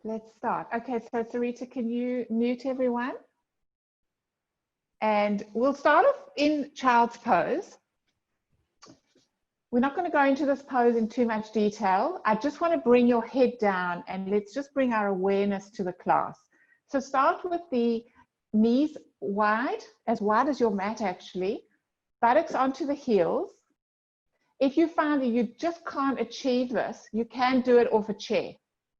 Let's start. Okay, so Sarita, can you mute everyone? And we'll start off in child's pose. We're not going to go into this pose in too much detail. I just want to bring your head down and let's just bring our awareness to the class. So start with the knees wide as your mat actually, buttocks onto the heels. If you find that you just can't achieve this, you can do it off a chair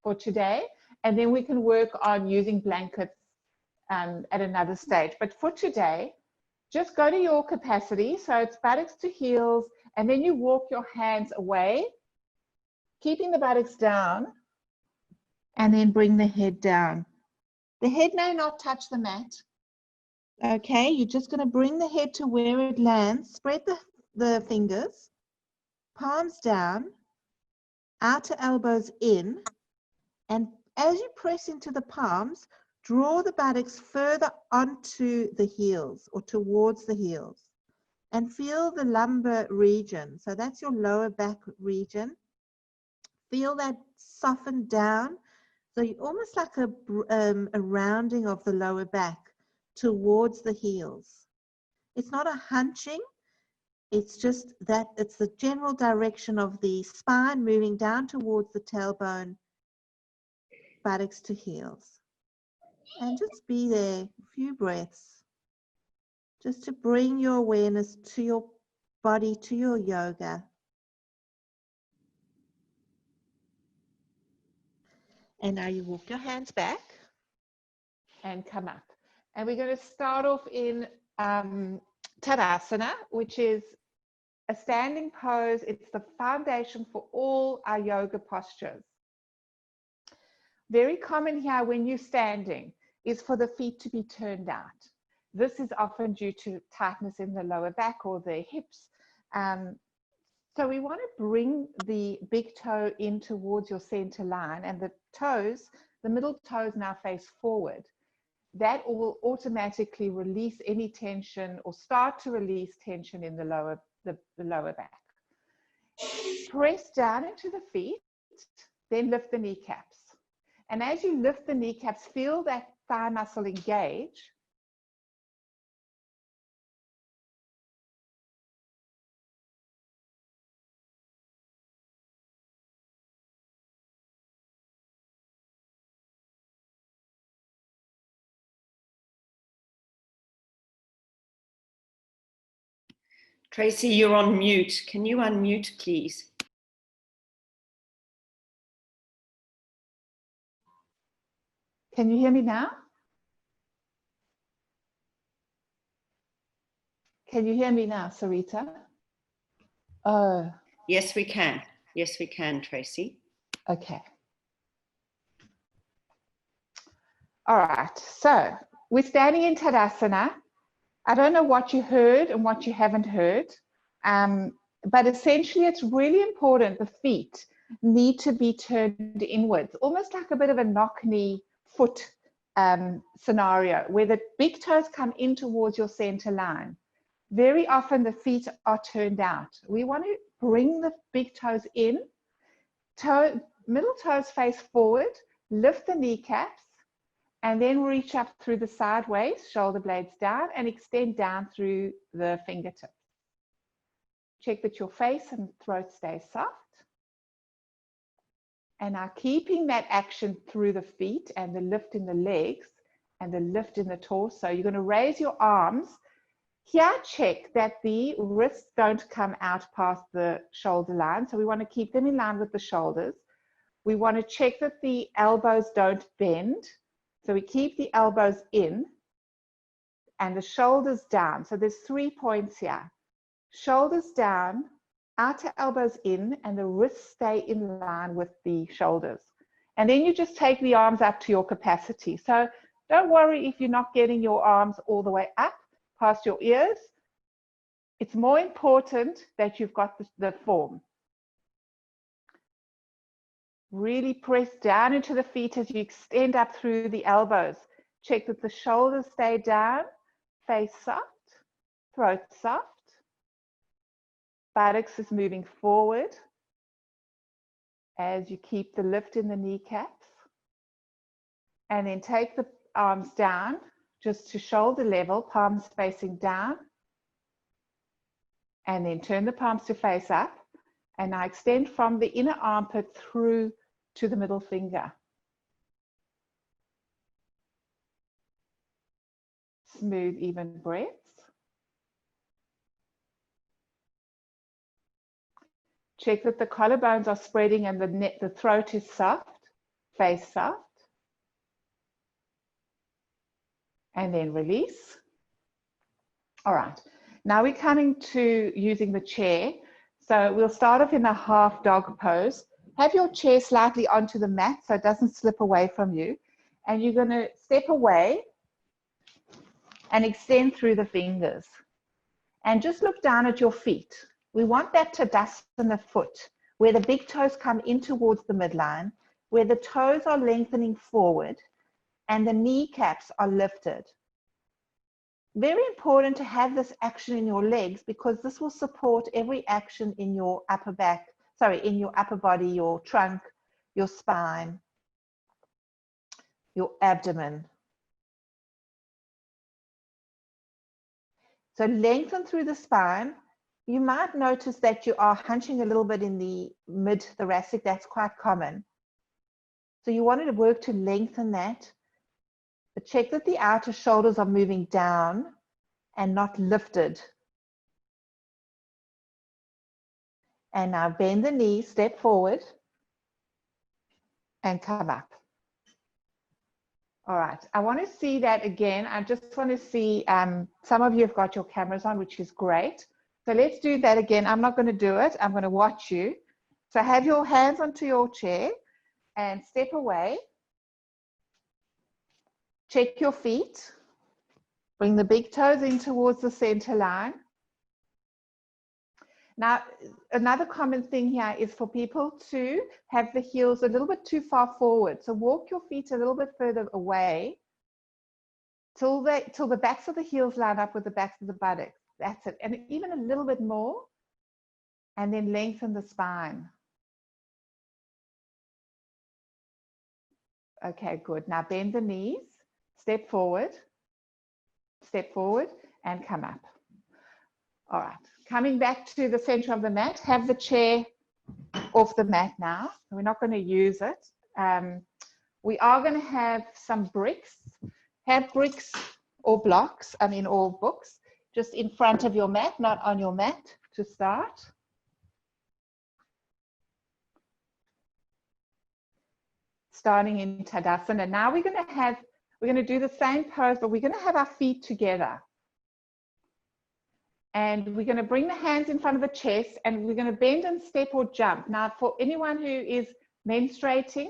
for today, and then we can work on using blankets at another stage. But for today, just go to your capacity. So it's buttocks to heels, and then you walk your hands away, keeping the buttocks down, and then bring the head down. The head may not touch the mat. Okay, you're just going to bring the head to where it lands, spread the fingers, palms down, outer elbows in, and as you press into the palms, draw the buttocks further onto the heels or towards the heels and feel the lumbar region. So that's your lower back region. Feel that soften down. So you're almost like a rounding of the lower back towards the heels. It's not a hunching. It's just that it's the general direction of the spine moving down towards the tailbone, buttocks to heels. And just be there a few breaths, just to bring your awareness to your body, to your yoga. And now you walk your hands back and come up. And we're going to start off in Tadasana, which is a standing pose. It's the foundation for all our yoga postures. Very common here when you're standing is for the feet to be turned out. This is often due to tightness in the lower back or the hips. So we want to bring the big toe in towards your center line, and the toes, the middle toes now face forward. That will automatically release any tension or start to release tension in the lower back. Press down into the feet, then lift the kneecaps. And as you lift the kneecaps, feel that thigh muscle engage. Tracy, you're on mute. Can you unmute, please? Can you hear me now? Can you hear me now, Sarita? Oh. Yes, we can. Yes, we can, Tracy. Okay. All right. So we're standing in Tadasana. I don't know what you heard and what you haven't heard, but essentially it's really important. The feet need to be turned inwards, almost like a bit of a knock-knee foot scenario where the big toes come in towards your center line. Very often the feet are turned out. We want to bring the big toes in, middle toes face forward, lift the kneecaps, and then reach up through the sideways, shoulder blades down, and extend down through the fingertips. Check that your face and throat stay soft. And now keeping that action through the feet and the lift in the legs and the lift in the torso, you're going to raise your arms. Here, check that the wrists don't come out past the shoulder line. So we want to keep them in line with the shoulders. We want to check that the elbows don't bend. So we keep the elbows in and the shoulders down. So there's 3 points here. Shoulders down, outer elbows in, and the wrists stay in line with the shoulders. And then you just take the arms up to your capacity. So don't worry if you're not getting your arms all the way up past your ears. It's more important that you've got the form. Really press down into the feet as you extend up through the elbows. Check that the shoulders stay down, face soft, throat soft. Buttocks is moving forward as you keep the lift in the kneecaps. And then take the arms down just to shoulder level, palms facing down. And then turn the palms to face up. And now extend from the inner armpit through to the middle finger. Smooth, even breaths. Check that the collarbones are spreading and the throat is soft, face soft. And then release. All right, now we're coming to using the chair. So we'll start off in a half dog pose. Have your chair slightly onto the mat so it doesn't slip away from you. And you're going to step away and extend through the fingers. And just look down at your feet. We want that Tadasana foot, where the big toes come in towards the midline, where the toes are lengthening forward and the kneecaps are lifted. Very important to have this action in your legs because this will support every action in your upper back, in your upper body, your trunk, your spine, your abdomen. So lengthen through the spine. You might notice that you are hunching a little bit in the mid-thoracic. That's quite common. So you wanted to work to lengthen that. But check that the outer shoulders are moving down and not lifted. And now bend the knees, step forward, and come up. All right, I want to see that again. I just want to see, some of you have got your cameras on, which is great. So let's do that again. I'm not going to do it. I'm going to watch you. So have your hands onto your chair and step away. Check your feet. Bring the big toes in towards the center line. Now, another common thing here is for people to have the heels a little bit too far forward. So walk your feet a little bit further away till the backs of the heels line up with the backs of the buttocks. That's it. And even a little bit more. And then lengthen the spine. Okay, good. Now bend the knees, step forward, and come up. All right. Coming back to the center of the mat, have the chair off the mat now. We're not going to use it. We are going to have some bricks. Have bricks or blocks, or books, just in front of your mat, not on your mat to start. Starting in Tadasana. Now we're going to do the same pose, but we're going to have our feet together. And we're going to bring the hands in front of the chest and we're going to bend and step or jump. Now, for anyone who is menstruating,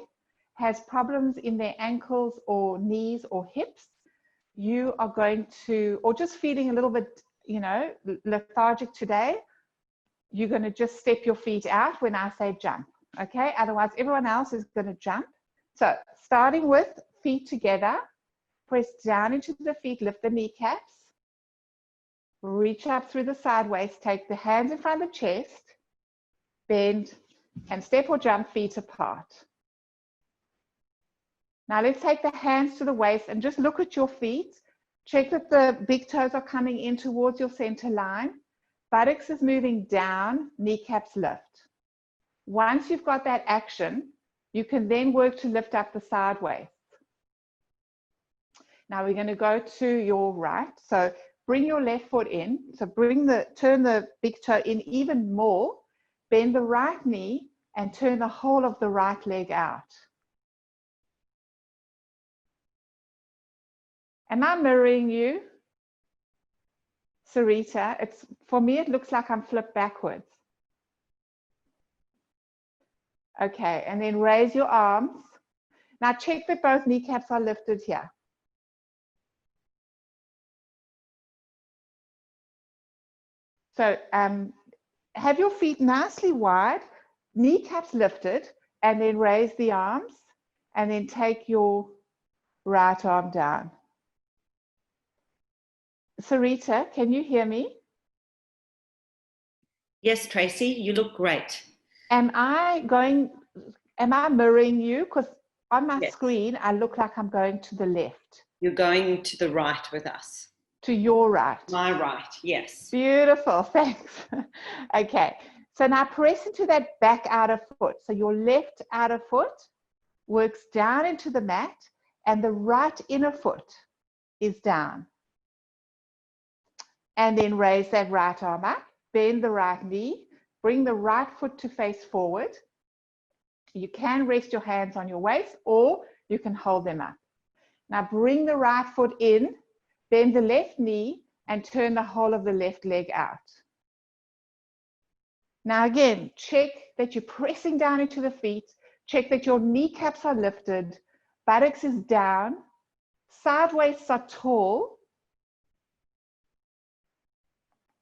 has problems in their ankles or knees or hips, you are going to, or just feeling a little bit, lethargic today, you're going to just step your feet out when I say jump. Okay, otherwise everyone else is going to jump. So starting with feet together, press down into the feet, lift the kneecaps. Reach up through the sideways, take the hands in front of the chest, bend, and step or jump feet apart. Now let's take the hands to the waist and just look at your feet. Check that the big toes are coming in towards your center line. Buttocks is moving down, kneecaps lift. Once you've got that action, you can then work to lift up the sideways. Now we're going to go to your right. So bring your left foot in. So turn the big toe in even more. Bend the right knee and turn the whole of the right leg out. Am I mirroring you? Sarita, for me, it looks like I'm flipped backwards. Okay, and then raise your arms. Now check that both kneecaps are lifted here. So have your feet nicely wide, kneecaps lifted, and then raise the arms, and then take your right arm down. Sarita, can you hear me? Yes, Tracy, you look great. Am I mirroring you? Because on my Yes. screen, I look like I'm going to the left. You're going to the right with us. To your right. My right, yes. Beautiful, thanks. Okay, so now press into that back outer foot. So your left outer foot works down into the mat and the right inner foot is down. And then raise that right arm up, bend the right knee, bring the right foot to face forward. You can rest your hands on your waist or you can hold them up. Now bring the right foot in, bend the left knee and turn the whole of the left leg out. Now again, check that you're pressing down into the feet, check that your kneecaps are lifted, buttocks is down, side waists are tall,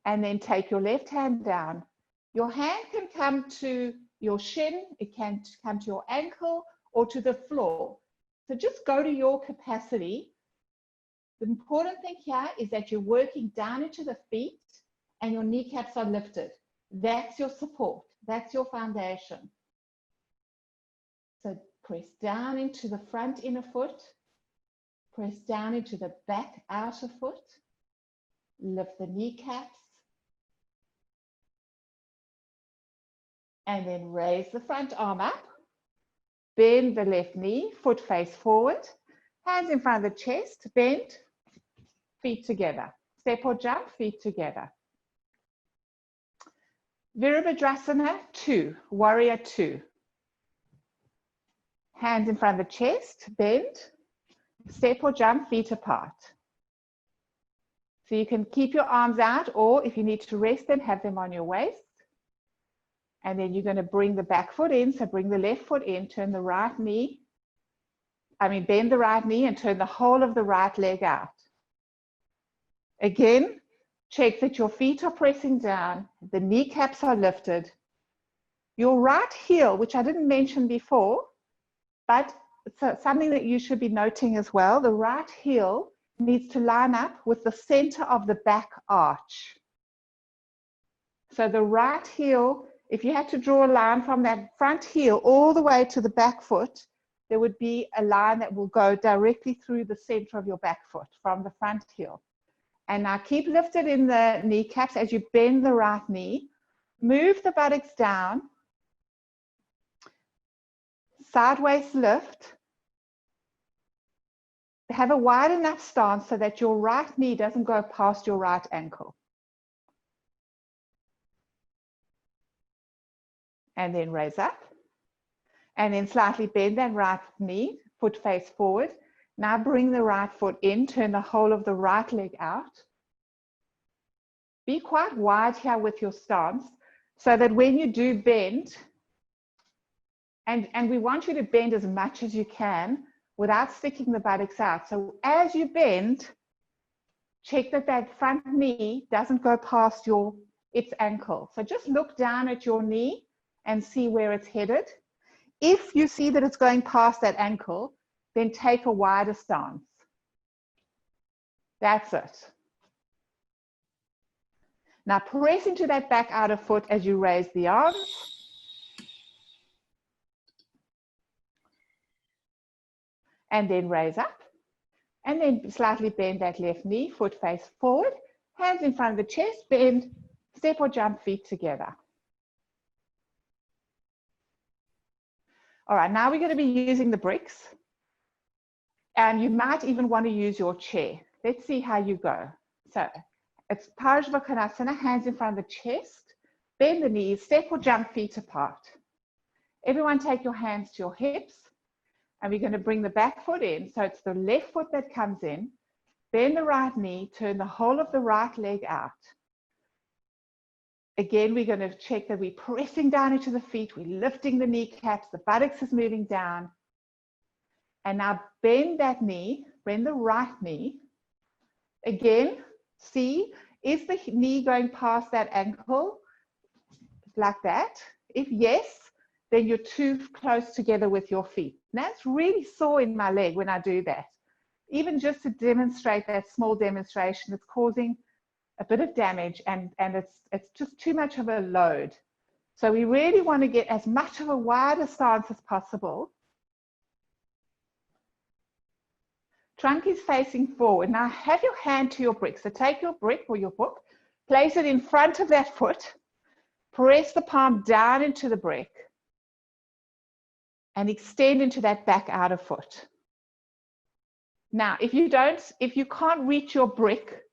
and then take your left hand down. Your hand can come to your shin, it can come to your ankle or to the floor. So just go to your capacity. The important thing here is that you're working down into the feet and your kneecaps are lifted. That's your support, that's your foundation. So press down into the front inner foot, press down into the back outer foot, lift the kneecaps, and then raise the front arm up, bend the left knee, foot face forward, hands in front of the chest, bend, feet together. Step or jump, feet together. Vajrasana 2, warrior 2. Hands in front of the chest, bend, step or jump, feet apart. So you can keep your arms out, or if you need to rest them, have them on your waist. And then you're going to bring the back foot in, so bring the left foot in, turn the right knee, bend the right knee and turn the whole of the right leg out. Again, check that your feet are pressing down, the kneecaps are lifted. Your right heel, which I didn't mention before, but it's something that you should be noting as well, the right heel needs to line up with the center of the back arch. So the right heel, if you had to draw a line from that front heel all the way to the back foot, there would be a line that will go directly through the center of your back foot from the front heel. And now keep lifted in the kneecaps as you bend the right knee. Move the buttocks down. Sideways lift. Have a wide enough stance so that your right knee doesn't go past your right ankle. And then raise up. And then slightly bend that right knee, foot face forward. Now bring the right foot in, turn the whole of the right leg out. Be quite wide here with your stance so that when you do bend, and we want you to bend as much as you can without sticking the buttocks out. So as you bend, check that that front knee doesn't go past its ankle. So just look down at your knee and see where it's headed. If you see that it's going past that ankle, then take a wider stance. That's it. Now press into that back outer foot as you raise the arms. And then raise up. And then slightly bend that left knee, foot face forward, hands in front of the chest, bend, step or jump, feet together. All right, now we're going to be using the bricks. And you might even want to use your chair. Let's see how you go. So it's Vajrasana, hands in front of the chest, bend the knees, step or jump, feet apart. Everyone take your hands to your hips, and we're going to bring the back foot in. So it's the left foot that comes in, bend the right knee, turn the whole of the right leg out. Again, we're going to check that we're pressing down into the feet, we're lifting the kneecaps, the buttocks is moving down. And now bend that knee, bend the right knee. Again, see, is the knee going past that ankle like that? If yes, then you're too close together with your feet. And that's really sore in my leg when I do that. Even just to demonstrate that small demonstration, it's causing a bit of damage and it's just too much of a load. So we really want to get as much of a wider stance as possible. Trunk is facing forward. Now have your hand to your brick. So take your brick or your book, place it in front of that foot, press the palm down into the brick, and extend into that back outer foot. Now, if you can't reach your brick,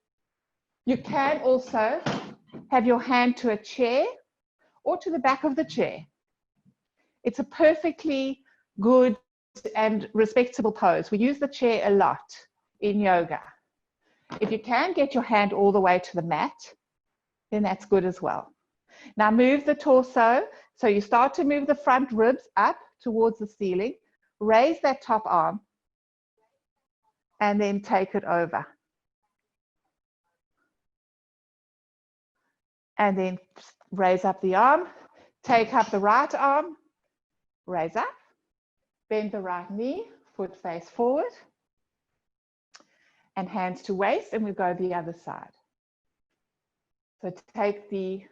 you can also have your hand to a chair or to the back of the chair. It's a perfectly good and respectable pose. We use the chair a lot in yoga. If you can get your hand all the way to the mat, then that's good as well. Now move the torso. So you start to move the front ribs up towards the ceiling, raise that top arm, and then take it over. And then raise up the arm, take up the right arm, raise up, bend the right knee, foot face forward, and hands to waist, and we go the other side. So take the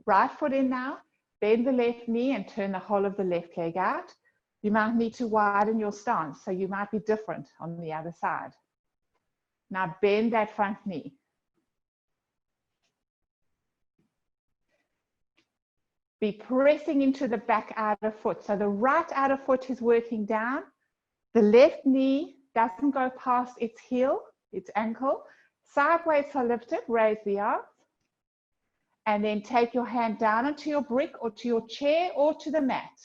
right foot in now, bend the left knee and turn the whole of the left leg out. You might need to widen your stance, so you might be different on the other side. Now bend that front knee. Be pressing into the back outer foot. So the right outer foot is working down. The left knee doesn't go past its heel, its ankle. Side weights are lifted, raise the arms. And then take your hand down onto your brick or to your chair or to the mat.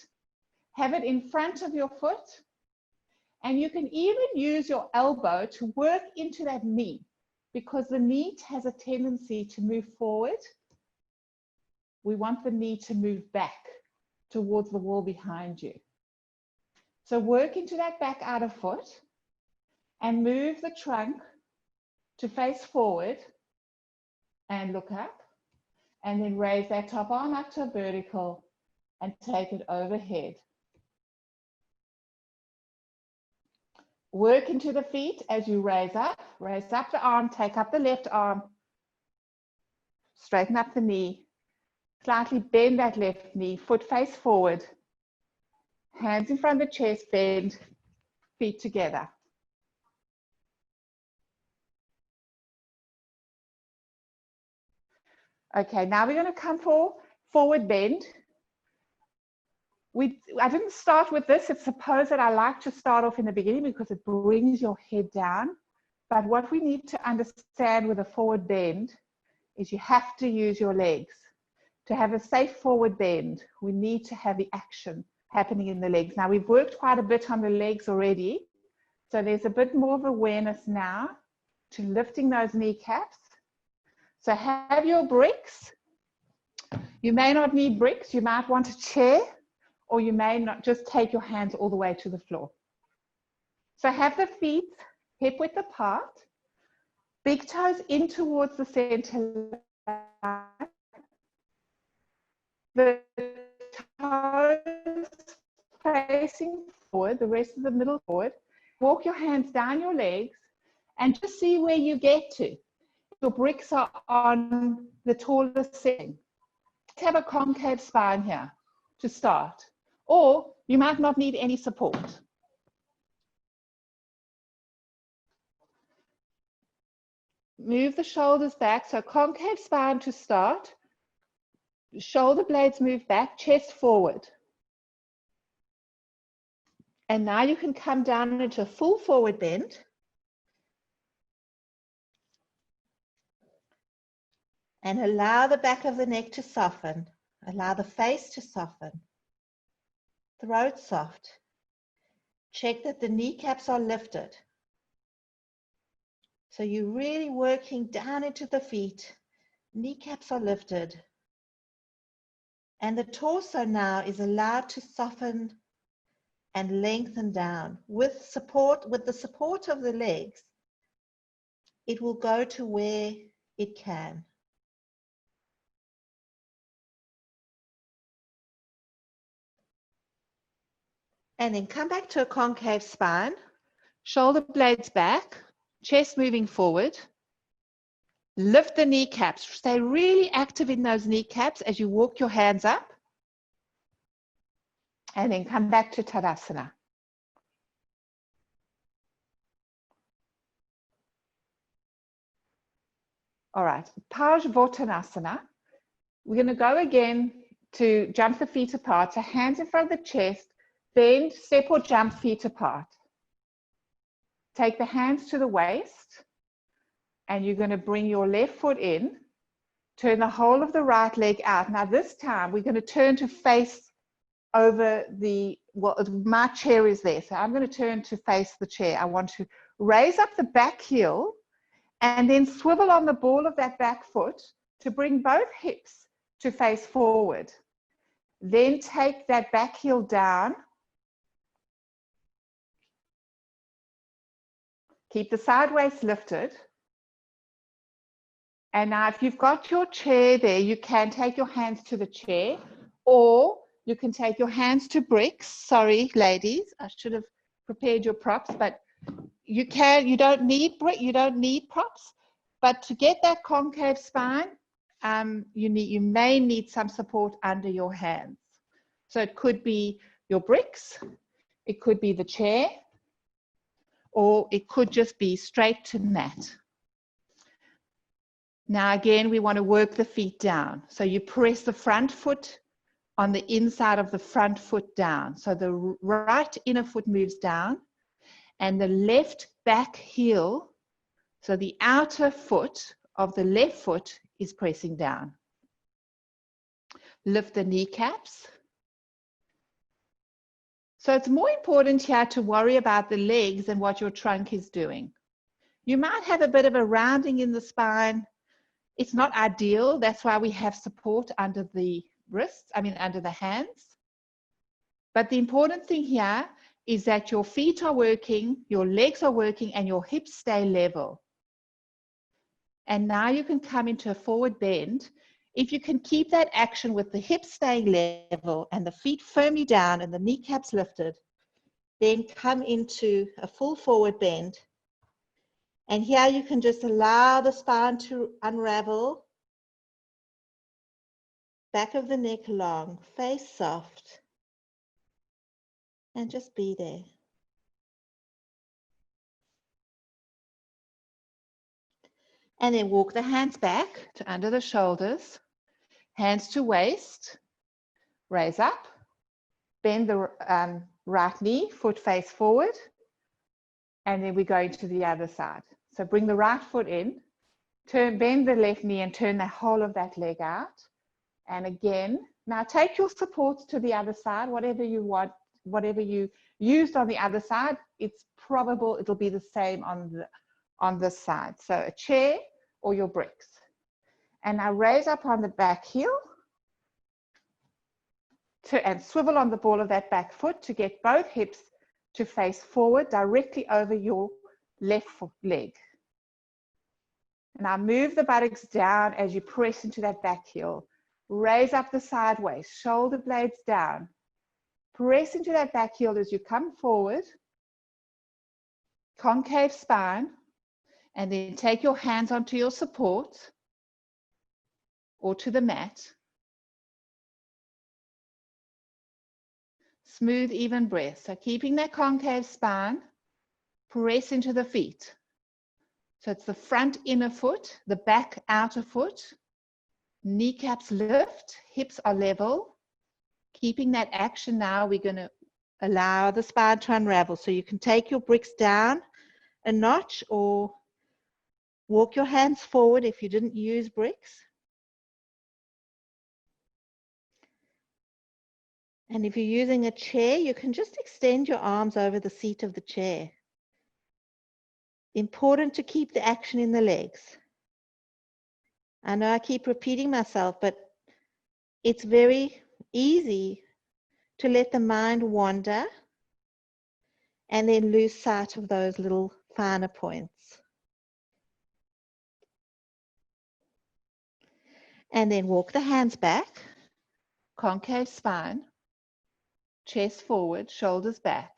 Have it in front of your foot. And you can even use your elbow to work into that knee, because the knee has a tendency to move forward. We want the knee to move back towards the wall behind you. So work into that back outer foot and move the trunk to face forward and look up, and then raise that top arm up to a vertical and take it overhead. Work into the feet as you raise up the arm, take up the left arm, straighten up the knee, slightly bend that left knee, foot face forward, hands in front of the chest, bend, feet together. Okay, now we're going to come for forward bend. I didn't start with this. It's a pose that I like to start off in the beginning because it brings your head down. But what we need to understand with a forward bend is you have to use your legs. To have a safe forward bend, we need to have the action happening in the legs. Now, we've worked quite a bit on the legs already. So there's a bit more of awareness now to lifting those kneecaps. So have your bricks. You may not need bricks. You might want a chair, or you may not just take your hands all the way to the floor. So have the feet hip width apart, big toes in towards the center line, the toes facing forward, the rest of the middle forward. Walk your hands down your legs and just see where you get to. Your bricks are on the tallest setting. Let's have a concave spine here to start. Or you might not need any support. Move the shoulders back. So concave spine to start. Shoulder blades move back, chest forward. And now you can come down into a full forward bend. And allow the back of the neck to soften. Allow the face to soften. Throat soft. Check that the kneecaps are lifted. So you're really working down into the feet. Kneecaps are lifted. And the torso now is allowed to soften and lengthen down. With the support of the legs, it will go to where it can. And then come back to a concave spine, shoulder blades back, chest moving forward. Lift the kneecaps. Stay really active in those kneecaps as you walk your hands up. And then come back to Tadasana. All right, Vajrasana. We're going to go again to jump the feet apart. So hands in front of the chest, bend, step or jump feet apart. Take the hands to the waist, and you're going to bring your left foot in. Turn the whole of the right leg out. Now this time we're going to turn to face over the, well, my chair is there. So I'm going to turn to face the chair. I want to raise up the back heel and then swivel on the ball of that back foot to bring both hips to face forward. Then take that back heel down. Keep the side waist lifted. And now if you've got your chair there, you can take your hands to the chair, or you can take your hands to bricks. Sorry, ladies, I should have prepared your props, but you don't need props. But to get that concave spine, you may need some support under your hands. So it could be your bricks, it could be the chair, or it could just be straight to mat. Now again, we want to work the feet down. So you press the front foot on the inside of the front foot down. So the right inner foot moves down and the left back heel, so the outer foot of the left foot is pressing down. Lift the kneecaps. So it's more important here to worry about the legs than what your trunk is doing. You might have a bit of a rounding in the spine. It's not ideal. That's why we have support under the wrists, under the hands. But the important thing here is that your feet are working, your legs are working, and your hips stay level. And now you can come into a forward bend. If you can keep that action with the hips staying level and the feet firmly down and the kneecaps lifted, then come into a full forward bend. And here you can just allow the spine to unravel. Back of the neck long, face soft. And just be there. And then walk the hands back to under the shoulders. Hands to waist. Raise up. Bend the right knee, foot face forward. And then we go to the other side. So bring the right foot in, bend the left knee and turn the whole of that leg out. And again, now take your supports to the other side, whatever you want, whatever you used on the other side, it's probable it'll be the same on this side. So a chair or your bricks. And now raise up on the back heel and swivel on the ball of that back foot to get both hips to face forward directly over your left foot leg. Now move the buttocks down as you press into that back heel. Raise up the side waist, shoulder blades down. Press into that back heel as you come forward. Concave spine. And then take your hands onto your support or to the mat. Smooth, even breath. So keeping that concave spine, press into the feet. So it's the front inner foot, the back outer foot, kneecaps lift, hips are level. Keeping that action now, we're going to allow the spine to unravel. So you can take your bricks down a notch or walk your hands forward if you didn't use bricks. And if you're using a chair, you can just extend your arms over the seat of the chair. Important to keep the action in the legs. I know I keep repeating myself, but it's very easy to let the mind wander and then lose sight of those little finer points. And then walk the hands back, concave spine, chest forward, shoulders back.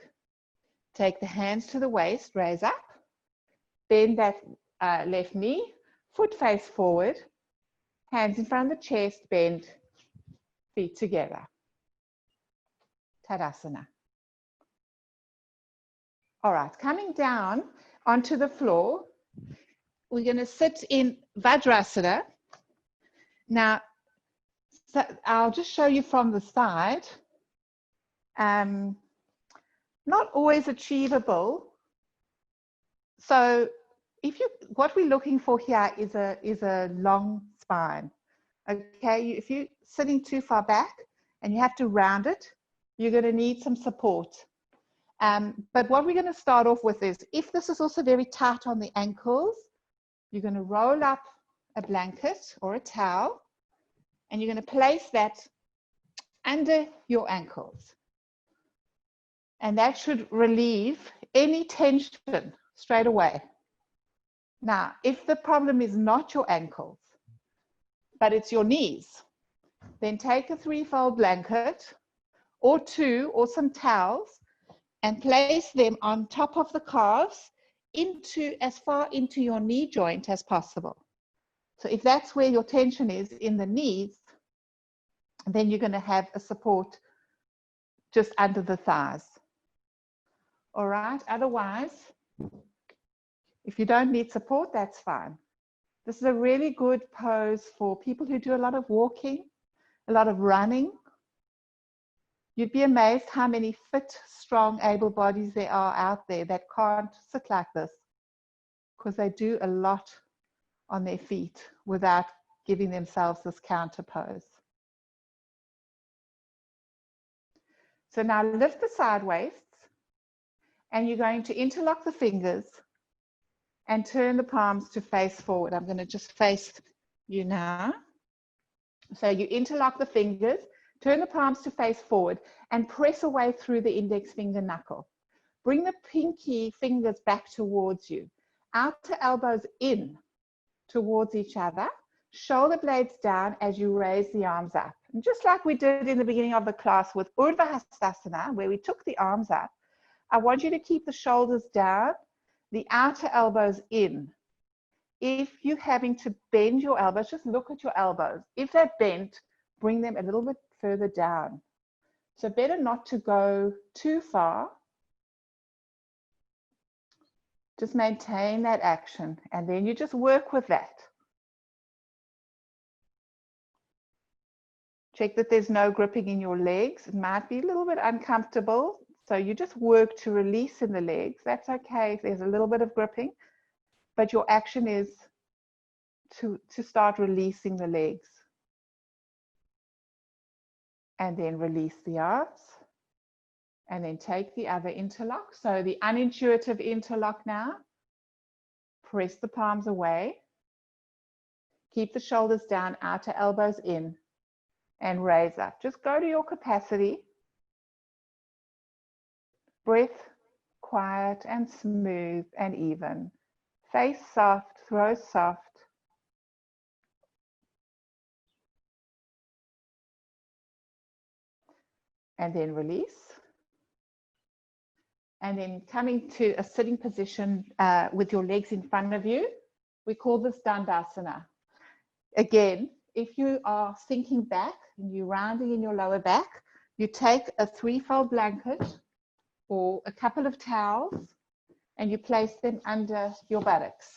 Take the hands to the waist, raise up, bend that left knee, foot face forward, hands in front of the chest, bend, feet together. Tadasana. All right, coming down onto the floor, we're going to sit in Vajrasana. Now, so I'll just show you from the side. Not always achievable. So what we're looking for here is a long spine. Okay, if you're sitting too far back and you have to round it, you're going to need some support. But what we're going to start off with is, if this is also very tight on the ankles, you're going to roll up a blanket or a towel, and you're going to place that under your ankles. And that should relieve any tension straight away. Now, if the problem is not your ankles, but it's your knees, then take a 3-fold blanket or 2 or some towels and place them on top of the calves as far into your knee joint as possible. So if that's where your tension is, in the knees, then you're going to have a support just under the thighs. All right, otherwise, if you don't need support, that's fine. This is a really good pose for people who do a lot of walking, a lot of running. You'd be amazed how many fit, strong, able bodies there are out there that can't sit like this, because they do a lot on their feet without giving themselves this counter pose. So now lift the side waists, and you're going to interlock the fingers and turn the palms to face forward. I'm going to just face you now. So you interlock the fingers, turn the palms to face forward, and press away through the index finger knuckle. Bring the pinky fingers back towards you. Outer elbows in towards each other. Shoulder blades down as you raise the arms up. And just like we did in the beginning of the class with Vajrasana, where we took the arms up, I want you to keep the shoulders down, the outer elbows in. If you're having to bend your elbows, just look at your elbows. If they're bent, bring them a little bit further down. So better not to go too far. Just maintain that action, and then you just work with that. Check that there's no gripping in your legs. It might be a little bit uncomfortable, so you just work to release in the legs. That's okay if there's a little bit of gripping, but your action is to start releasing the legs. And then release the arms, and then take the other interlock. So the unintuitive interlock now. Press the palms away. Keep the shoulders down, outer elbows in, and raise up. Just go to your capacity. Breath quiet and smooth and even. Face soft, throat soft. And then release. And then coming to a sitting position with your legs in front of you. We call this Dandasana. Again, if you are sinking back and you're rounding in your lower back, you take a 3-fold blanket or a couple of towels and you place them under your buttocks.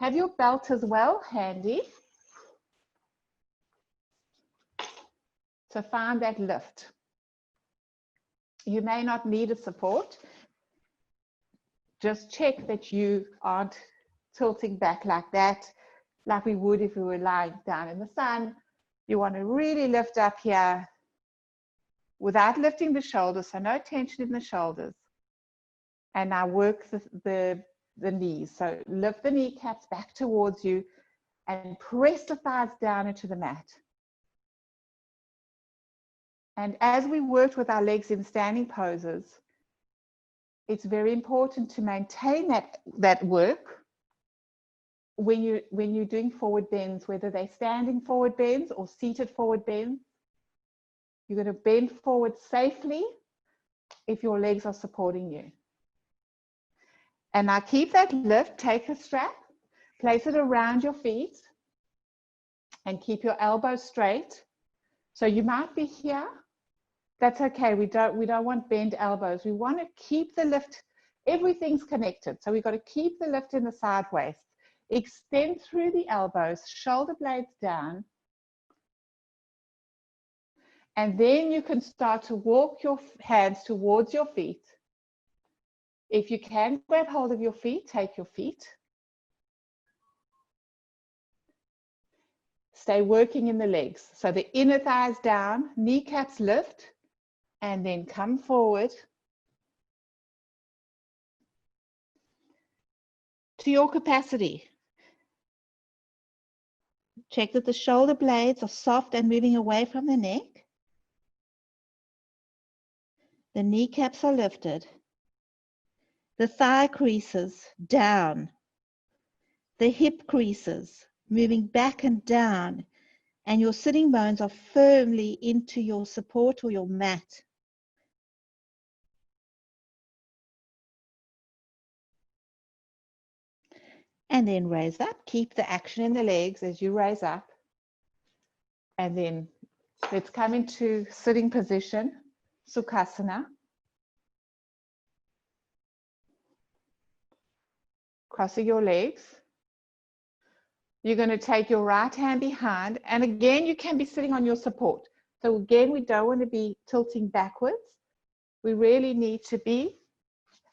Have your belt as well handy. So find that lift. You may not need a support. Just check that you aren't tilting back like that, like we would if we were lying down in the sun. You want to really lift up here without lifting the shoulders, so no tension in the shoulders. And now work the knees. So lift the kneecaps back towards you and press the thighs down into the mat. And as we worked with our legs in standing poses, it's very important to maintain that work when you're doing forward bends, whether they're standing forward bends or seated forward bends. You're going to bend forward safely if your legs are supporting you. And now keep that lift, take a strap, place it around your feet, and keep your elbows straight. So you might be here. That's okay. We don't want bent elbows. We want to keep the lift Everything's connected. So we've got to keep the lift in the side waist. Extend through the elbows, shoulder blades down. And then you can start to walk your hands towards your feet. If you can grab hold of your feet, take your feet. Stay working in the legs. So the inner thighs down, kneecaps lift, and then come forward to your capacity. Check that the shoulder blades are soft and moving away from the neck. The kneecaps are lifted. The thigh creases down. The hip creases moving back and down. And your sitting bones are firmly into your support or your mat. And then raise up. Keep the action in the legs as you raise up. And then let's come into sitting position, Sukhasana. Crossing your legs. You're going to take your right hand behind. And again, you can be sitting on your support. So again, we don't want to be tilting backwards. We really need to be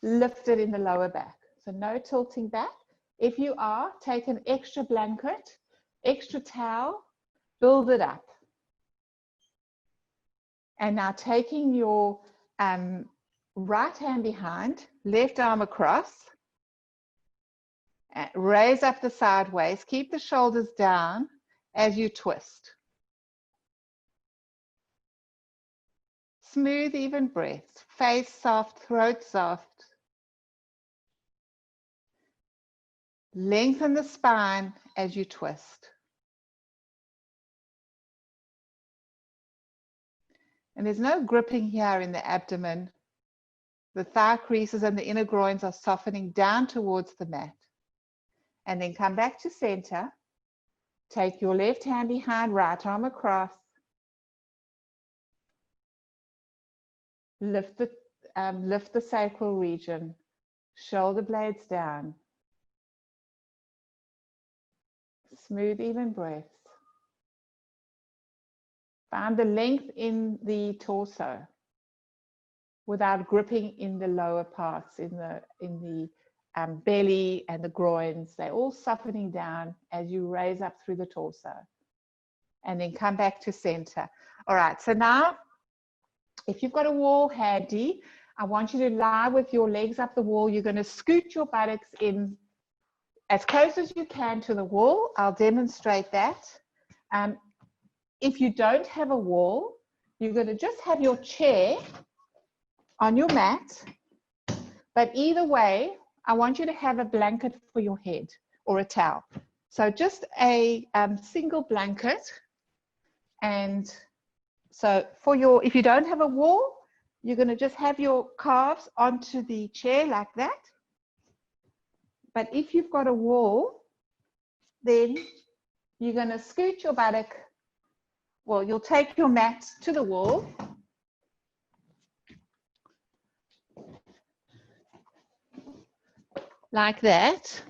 lifted in the lower back. So no tilting back. If you are, take an extra blanket, extra towel, build it up. And now taking your right hand behind, left arm across, raise up the sideways, keep the shoulders down as you twist. Smooth, even breaths, face soft, throat soft. Lengthen the spine as you twist. And there's no gripping here in the abdomen. The thigh creases and the inner groins are softening down towards the mat. And then come back to center. Take your left hand behind, right arm across. Lift the sacral region. Shoulder blades down. Smooth, even breaths. Find the length in the torso without gripping in the lower parts, in the belly and the groins. They're all softening down as you raise up through the torso. And then come back to center. All right, so now, if you've got a wall handy, I want you to lie with your legs up the wall. You're going to scoot your buttocks in as close as you can to the wall. I'll demonstrate that. If you don't have a wall, you're going to just have your chair on your mat. But either way, I want you to have a blanket for your head or a towel. So just a single blanket. And so for your, if you don't have a wall, you're going to just have your calves onto the chair like that. But if you've got a wall, then you're going to scoot your buttock. Well, you'll take your mat to the wall. Like that.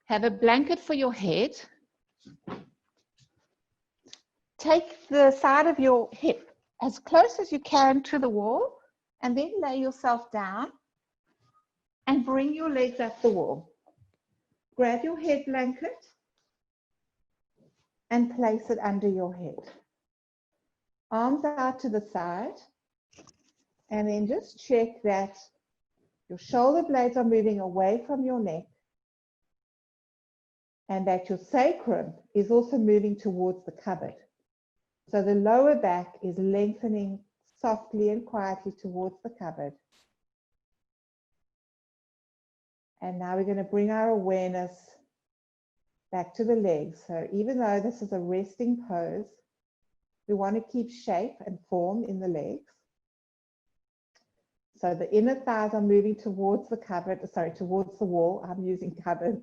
Have a blanket for your head. Take the side of your hip as close as you can to the wall, and then lay yourself down and bring your legs up the wall. Grab your head blanket and place it under your head. Arms out to the side, and then just check that your shoulder blades are moving away from your neck and that your sacrum is also moving towards the cupboard. So the lower back is lengthening softly and quietly towards the cupboard. And now we're going to bring our awareness back to the legs. So even though this is a resting pose, we want to keep shape and form in the legs. So the inner thighs are moving towards the cupboard, sorry, towards the wall. I'm using cupboards.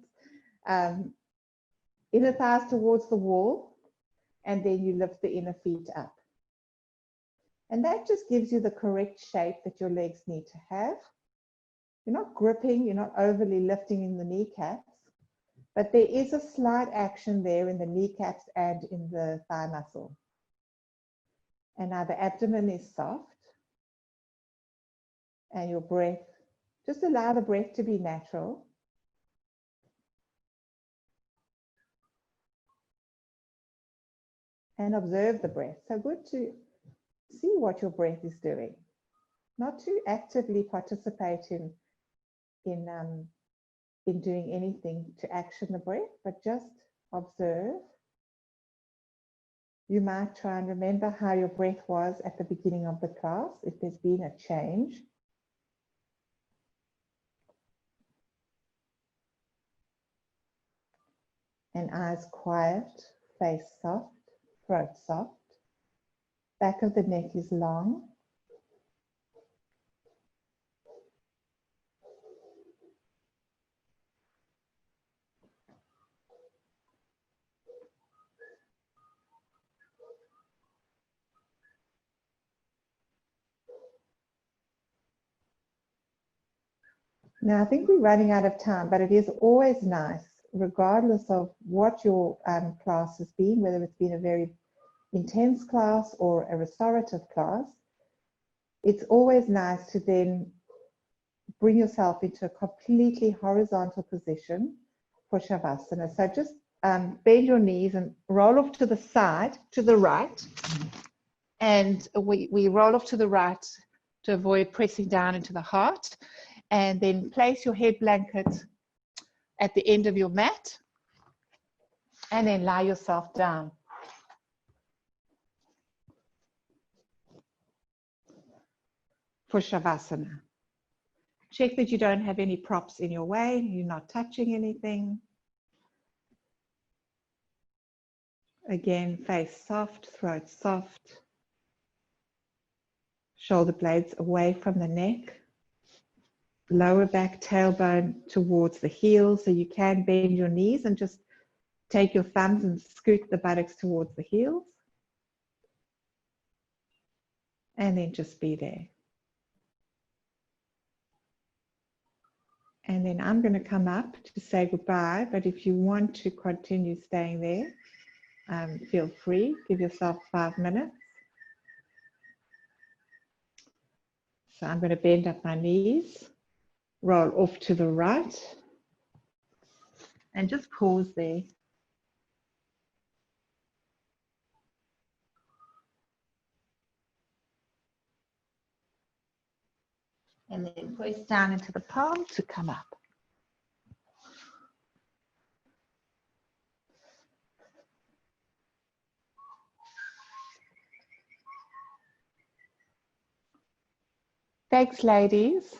Inner thighs towards the wall, and then you lift the inner feet up. And that just gives you the correct shape that your legs need to have. You're not gripping, you're not overly lifting in the kneecaps, but there is a slight action there in the kneecaps and in the thigh muscle. And now the abdomen is soft. And your breath, just allow the breath to be natural. And observe the breath. So good to see what your breath is doing. Not to actively participate in doing anything to action the breath, but just observe. You might try and remember how your breath was at the beginning of the class, if there's been a change. And eyes quiet, face soft, throat soft. Back of the neck is long. Now, I think we're running out of time, but it is always nice, regardless of what your class has been, whether it's been a very intense class or a restorative class, it's always nice to then bring yourself into a completely horizontal position for Shavasana. So just bend your knees and roll off to the side, to the right. And we roll off to the right to avoid pressing down into the heart. And then place your head blanket at the end of your mat. And then lie yourself down. For Shavasana. Check that you don't have any props in your way. You're not touching anything. Again, face soft, throat soft. Shoulder blades away from the neck. Lower back, tailbone towards the heels, so you can bend your knees and just take your thumbs and scoot the buttocks towards the heels. And then just be there. And then I'm going to come up to say goodbye, but if you want to continue staying there, feel free. Give yourself 5 minutes. So I'm going to bend up my knees. Roll off to the right and just pause there. And then press down into the palm to come up. Thanks, ladies.